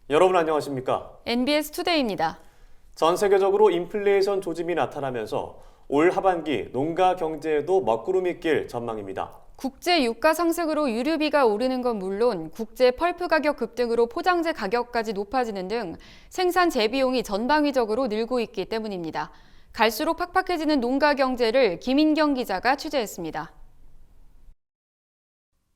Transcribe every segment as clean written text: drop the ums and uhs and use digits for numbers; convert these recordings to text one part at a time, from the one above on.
여러분 안녕하십니까? NBS 투데이입니다. 전 세계적으로 인플레이션 조짐이 나타나면서 올 하반기 농가 경제에도 먹구름이 낄 전망입니다. 국제 유가 상승으로 유류비가 오르는 건 물론 국제 펄프 가격 급등으로 포장재 가격까지 높아지는 등 생산 재비용이 전방위적으로 늘고 있기 때문입니다. 갈수록 팍팍해지는 농가 경제를 김인경 기자가 취재했습니다.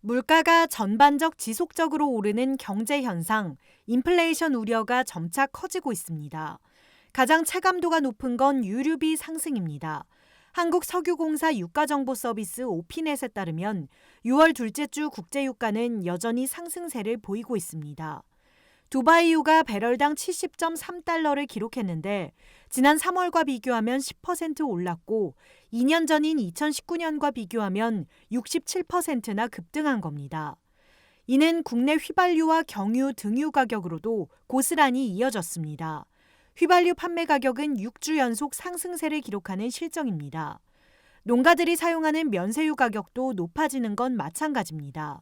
물가가 전반적 지속적으로 오르는 경제 현상, 인플레이션 우려가 점차 커지고 있습니다. 가장 체감도가 높은 건 유류비 상승입니다. 한국석유공사 유가정보서비스 오피넷에 따르면 6월 둘째 주 국제유가는 여전히 상승세를 보이고 있습니다. 두바이유가 배럴당 70.3달러를 기록했는데 지난 3월과 비교하면 10% 올랐고 2년 전인 2019년과 비교하면 67%나 급등한 겁니다. 이는 국내 휘발유와 경유, 등유 가격으로도 고스란히 이어졌습니다. 휘발유 판매 가격은 6주 연속 상승세를 기록하는 실정입니다. 농가들이 사용하는 면세유 가격도 높아지는 건 마찬가지입니다.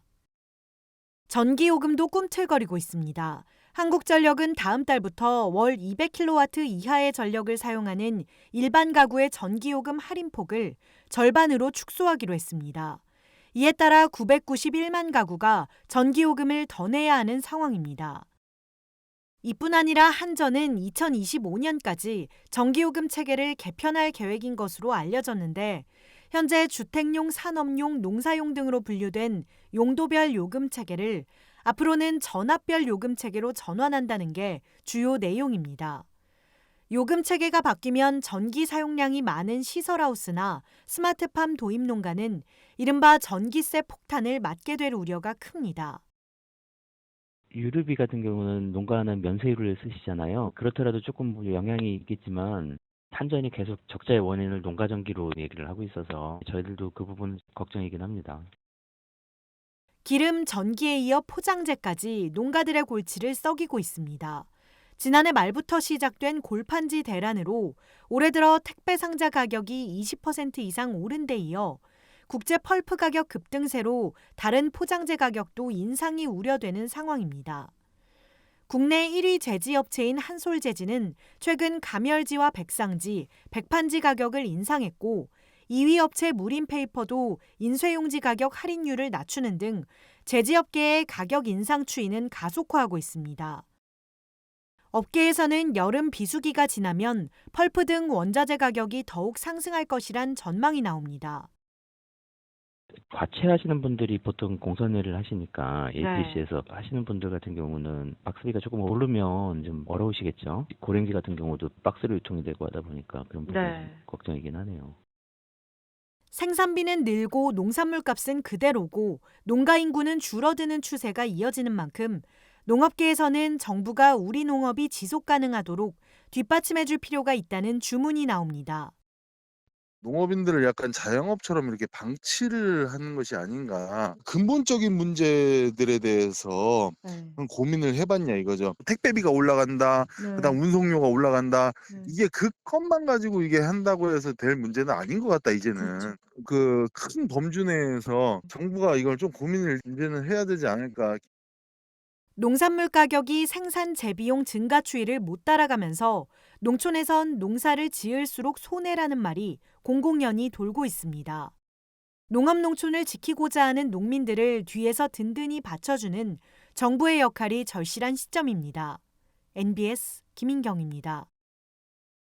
전기요금도 꿈틀거리고 있습니다. 한국전력은 다음 달부터 월 200kW 이하의 전력을 사용하는 일반 가구의 전기요금 할인폭을 절반으로 축소하기로 했습니다. 이에 따라 991만 가구가 전기요금을 더 내야 하는 상황입니다. 이뿐 아니라 한전은 2025년까지 전기요금 체계를 개편할 계획인 것으로 알려졌는데 현재 주택용, 산업용, 농사용 등으로 분류된 용도별 요금 체계를 앞으로는 전압별 요금 체계로 전환한다는 게 주요 내용입니다. 요금 체계가 바뀌면 전기 사용량이 많은 시설하우스나 스마트팜 도입 농가는 이른바 전기세 폭탄을 맞게 될 우려가 큽니다. 유류비 같은 경우는 농가는 면세유를 쓰시잖아요. 그렇더라도 조금 영향이 있겠지만 한전이 계속 적자의 원인을 농가전기로 얘기를 하고 있어서 저희들도 그 부분 걱정이긴 합니다. 기름, 전기에 이어 포장재까지 농가들의 골치를 썩이고 있습니다. 지난해 말부터 시작된 골판지 대란으로 올해 들어 택배 상자 가격이 20% 이상 오른 데 이어 국제 펄프 가격 급등세로 다른 포장재 가격도 인상이 우려되는 상황입니다. 국내 1위 제지업체인 한솔제지는 최근 감열지와 백상지, 백판지 가격을 인상했고 2위 업체 무림페이퍼도 인쇄용지 가격 할인율을 낮추는 등 제지업계의 가격 인상 추이는 가속화하고 있습니다. 업계에서는 여름 비수기가 지나면 펄프 등 원자재 가격이 더욱 상승할 것이란 전망이 나옵니다. 과체하시는 분들이 보통 공선회를 하시니까 APC에서 하시는 분들 같은 경우는 박스비가 조금 오르면 좀 어려우시겠죠. 고랭지 같은 경우도 박스로 유통이 되고 하다 보니까 그런 부분이 걱정이긴 하네요. 생산비는 늘고 농산물 값은 그대로고 농가 인구는 줄어드는 추세가 이어지는 만큼 농업계에서는 정부가 우리 농업이 지속 가능하도록 뒷받침해줄 필요가 있다는 주문이 나옵니다. 농업인들을 약간 자영업처럼 이렇게 방치를 하는 것이 아닌가. 근본적인 문제들에 대해서 고민을 해봤냐 이거죠. 택배비가 올라간다, 그다음 운송료가 올라간다. 이게 그것만 가지고 이게 한다고 해서 될 문제는 아닌 것 같다 이제는. 그 큰 범주 내에서 정부가 이걸 좀 고민을 이제는 해야 되지 않을까. 농산물 가격이 생산 재비용 증가 추이를 못 따라가면서 농촌에선 농사를 지을수록 손해라는 말이 공공연히 돌고 있습니다. 농업농촌을 지키고자 하는 농민들을 뒤에서 든든히 받쳐주는 정부의 역할이 절실한 시점입니다. NBS 김인경입니다.